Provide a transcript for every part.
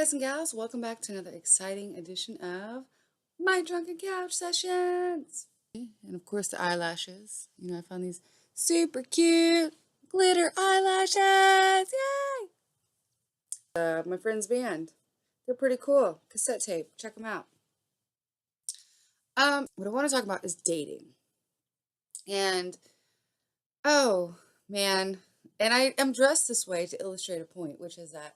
guys and gals, welcome back to another exciting edition of my Drunken Couch Sessions. And of course, the eyelashes. I found these super cute glitter eyelashes. Yay! My friend's band. They're pretty cool. Cassette tape. Check them out. What I want to talk about is dating. And oh man, and I am dressed this way to illustrate a point, which is that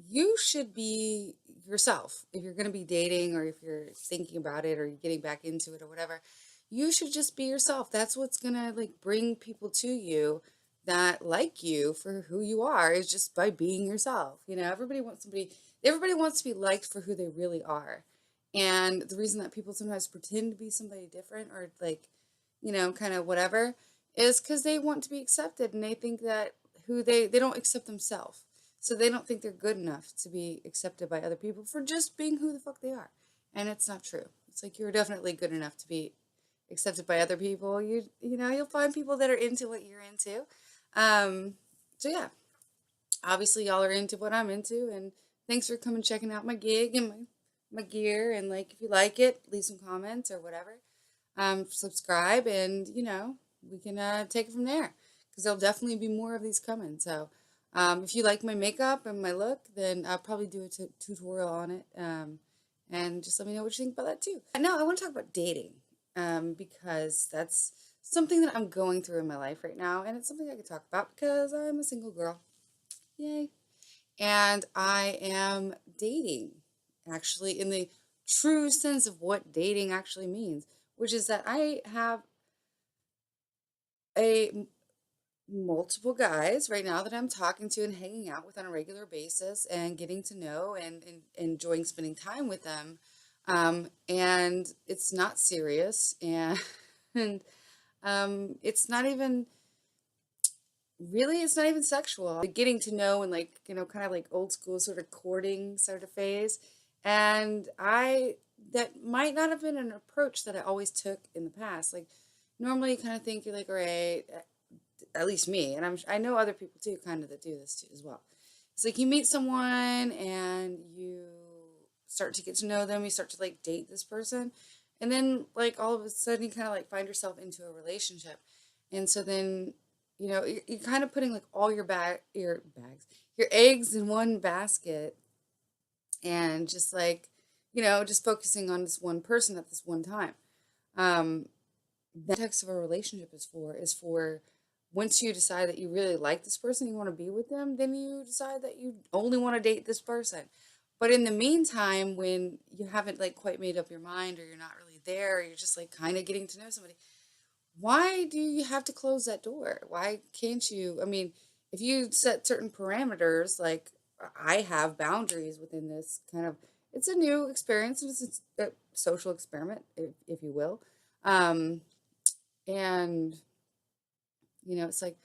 you should be yourself. If you're going to be dating or if you're thinking about it or you're getting back into it or whatever, you should just be yourself. That's what's going to like bring people to you that like you for who you are, is just by being yourself. Everybody wants to be liked for who they really are. And the reason that people sometimes pretend to be somebody different or like, kind of whatever is because they want to be accepted and they think that they don't accept themselves. So they don't think they're good enough to be accepted by other people for just being who the fuck they are. And it's not true. It's like you're definitely good enough to be accepted by other people. You'll find people that are into what you're into. So yeah, obviously y'all are into what I'm into, and thanks for coming checking out my gig and my gear. And like, if you like it, leave some comments or whatever. Subscribe, and we can take it from there because there'll definitely be more of these coming. So if you like my makeup and my look, then I'll probably do a tutorial on it. And just let me know what you think about that too. Now I want to talk about dating, because that's something that I'm going through in my life right now, and it's something I could talk about because I'm a single girl. Yay. And I am dating, actually, in the true sense of what dating actually means, which is that I have a multiple guys right now that I'm talking to and hanging out with on a regular basis and getting to know and enjoying spending time with them. And it's not serious, and and it's not even sexual. Getting to know and like, kind of like old school sort of courting sort of phase. And that might not have been an approach that I always took in the past. Like, normally you kind of think you're like, all right, at least me, and I know other people too, kind of that do this too as well. It's like you meet someone and you start to get to know them, you start to like date this person, and then like all of a sudden you kind of like find yourself into a relationship, and so then you're kind of putting like all your eggs in one basket, and just like just focusing on this one person at this one time. Um, the context of a relationship is for once you decide that you really like this person, you want to be with them, then you decide that you only want to date this person. But in the meantime, when you haven't like quite made up your mind, or you're not really there, or you're just like kind of getting to know somebody, why do you have to close that door? Why can't you? I mean, if you set certain parameters, like I have boundaries within this kind of, it's a new experience, and it's a social experiment, if you will. Um, and it's like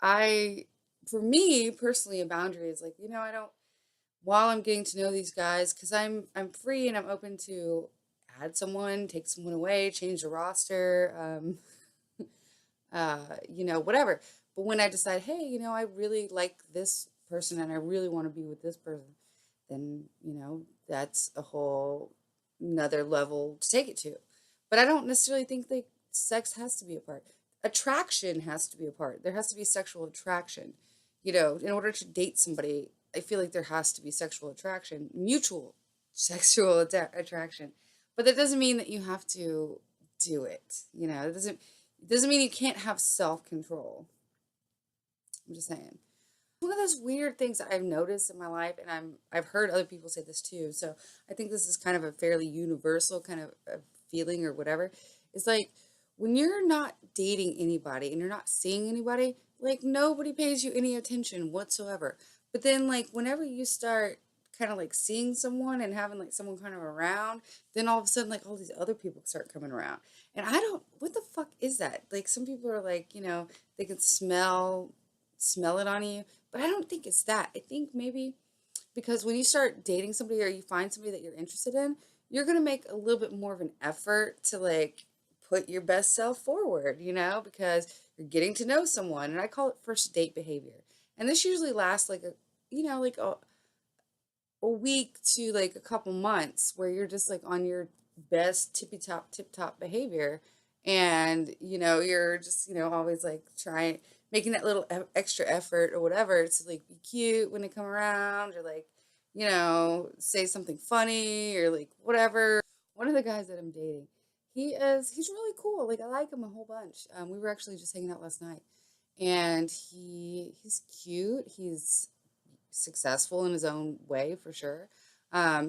I, for me personally, a boundary is like, I don't, while I'm getting to know these guys, because I'm free and I'm open to add someone, take someone away, change the roster, whatever. But when I decide, hey, I really like this person and I really want to be with this person, then, that's a whole another level to take it to. But I don't necessarily think that sex has to be a part. Attraction has to be a part. There has to be sexual attraction. In order to date somebody, I feel like there has to be sexual attraction, mutual sexual attraction. But that doesn't mean that you have to do it. It doesn't mean you can't have self-control. I'm just saying. One of those weird things that I've noticed in my life, and I've heard other people say this too, so I think this is kind of a fairly universal kind of feeling or whatever. It's like when you're not dating anybody and you're not seeing anybody, like nobody pays you any attention whatsoever. But then like whenever you start kind of like seeing someone and having like someone kind of around, then all of a sudden like all these other people start coming around. And I don't, what the fuck is that? Like some people are like, they can smell it on you, but I don't think it's that. I think maybe because when you start dating somebody or you find somebody that you're interested in, you're going to make a little bit more of an effort to like put your best self forward, because you're getting to know someone. And I call it first date behavior. And this usually lasts like like a week to like a couple months where you're just like on your best tippy top tip top behavior, and you're just always like trying making that little extra effort or whatever to like be cute when they come around, or like say something funny or like whatever. One of the guys that I'm dating, he's really cool. Like I like him a whole bunch. We were actually just hanging out last night, and he's cute. He's successful in his own way for sure.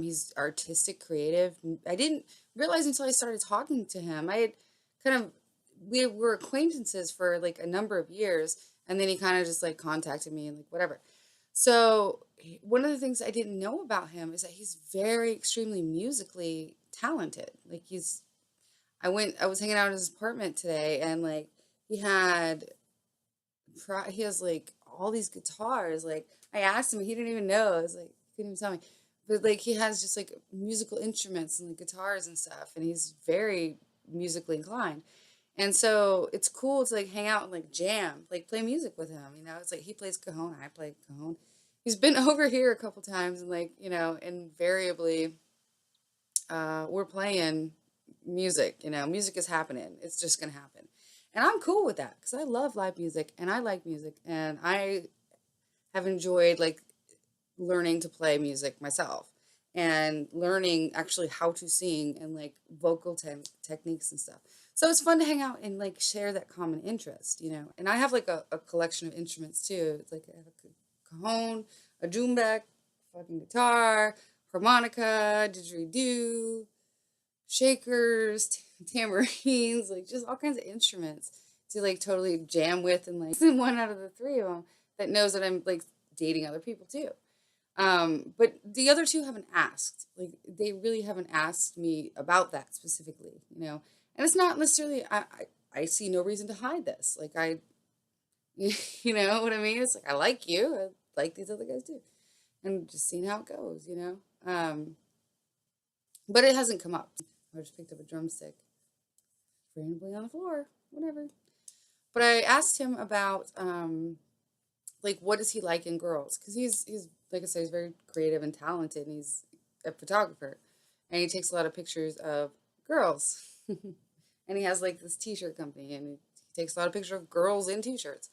He's artistic, creative. I didn't realize until I started talking to him. I had kind of we were acquaintances for like a number of years, and then he kind of just like contacted me and like whatever. So one of the things I didn't know about him is that he's very extremely musically talented. Like I was hanging out in his apartment today, and like he had he has like all these guitars. Like I asked him, he didn't even know. I was like, he couldn't even tell me. But like he has just like musical instruments and like guitars and stuff, and he's very musically inclined. And so it's cool to like hang out and like jam, like play music with him. It's like he plays cajon, I play cajon. He's been over here a couple times, and like invariably, we're playing music. Music is happening. It's just gonna happen, and I'm cool with that because I love live music and I like music, and I have enjoyed like learning to play music myself and learning actually how to sing and like vocal techniques and stuff. So it's fun to hang out and like share that common interest. And I have like a collection of instruments too. It's like I have a cajon, a djembe, fucking guitar, harmonica, didgeridoo, shakers, tamarines, like just all kinds of instruments to like totally jam with, and like one out of the three of them that knows that I'm like dating other people too. But the other two haven't asked. Like they really haven't asked me about that specifically. And it's not necessarily I see no reason to hide this. Like you know what I mean? It's like I like you, I like these other guys too. And just seeing how it goes. But it hasn't come up. I just picked up a drumstick randomly on the floor, whatever. But I asked him about like what does he like in girls? Because he's like I said, he's very creative and talented, and he's a photographer, and he takes a lot of pictures of girls, and he has like this t-shirt company, and he takes a lot of pictures of girls in t-shirts.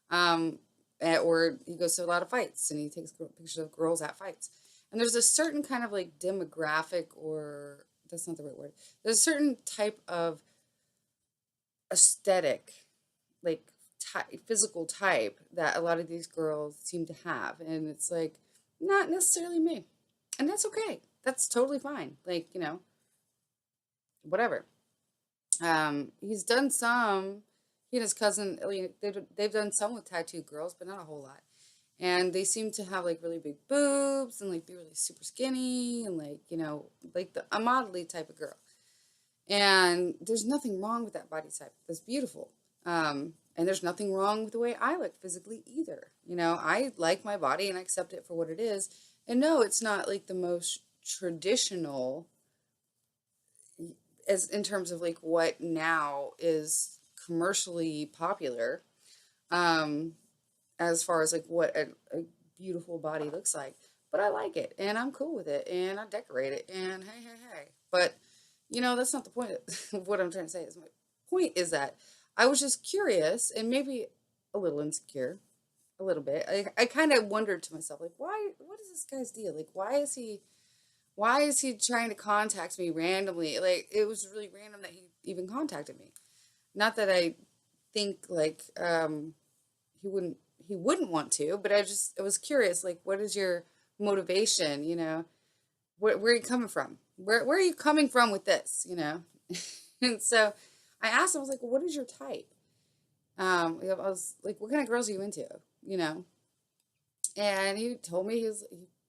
Um, or he goes to a lot of fights, and he takes pictures of girls at fights. And there's a certain kind of like demographic, or that's not the right word. There's a certain type of aesthetic, like physical type that a lot of these girls seem to have, and it's like not necessarily me, and that's okay. That's totally fine. Like whatever. He's done some. He and his cousin, they've done some with tattooed girls, but not a whole lot. And they seem to have like really big boobs and like be really super skinny and like like a modelly type of girl. And there's nothing wrong with that body type. That's beautiful. And there's nothing wrong with the way I look physically either. I like my body and I accept it for what it is. And no, it's not like the most traditional as in terms of like what now is commercially popular, um, as far as like what a beautiful body looks like. But I like it and I'm cool with it and I decorate it and hey, hey, hey. But that's not the point of what I'm trying to say. Is my point is that I was just curious and maybe a little insecure, a little bit. I kind of wondered to myself, like, what is this guy's deal? Like, why is he trying to contact me randomly? Like, it was really random that he even contacted me. Not that I think like he wouldn't want to, but I was curious, like, what is your motivation? Where are you coming from? Where are you coming from with this? And so I asked him, I was like, well, what is your type? I was like, what kind of girls are you into? You know, and he told me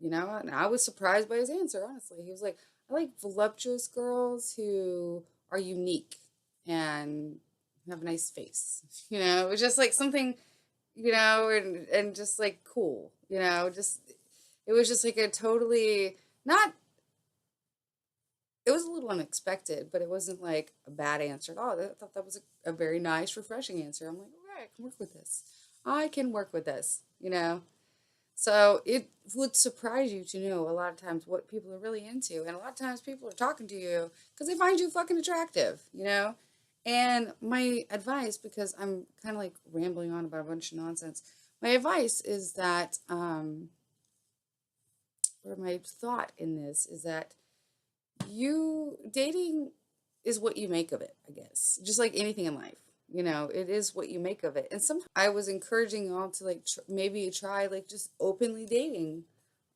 and I was surprised by his answer, honestly. He was like, I like voluptuous girls who are unique and have a nice face. It was just like something, and just like cool, just it was just like a totally not it was a little unexpected, but it wasn't like a bad answer at all. I thought that was a very nice, refreshing answer. I'm like, all right, I can work with this. I can work with this. So it would surprise you to know a lot of times what people are really into. And a lot of times people are talking to you because they find you fucking attractive, you know? And my advice, because I'm kind of like rambling on about a bunch of nonsense, my advice is that, or my thought in this is that dating is what you make of it, I guess. Just like anything in life, it is what you make of it. And sometimes I was encouraging y'all to like maybe try like just openly dating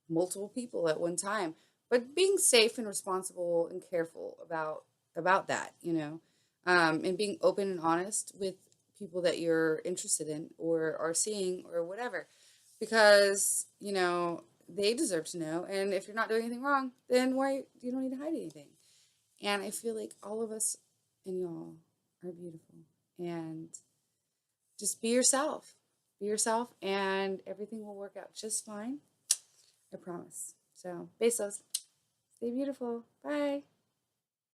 multiple people at one time, but being safe and responsible and careful about that, and being open and honest with people that you're interested in or are seeing or whatever, because they deserve to know. And if you're not doing anything wrong, then why you don't need to hide anything. And I feel like all of us and y'all are beautiful, and just be yourself. Be yourself, and everything will work out just fine. I promise. So, besos. Stay beautiful. Bye.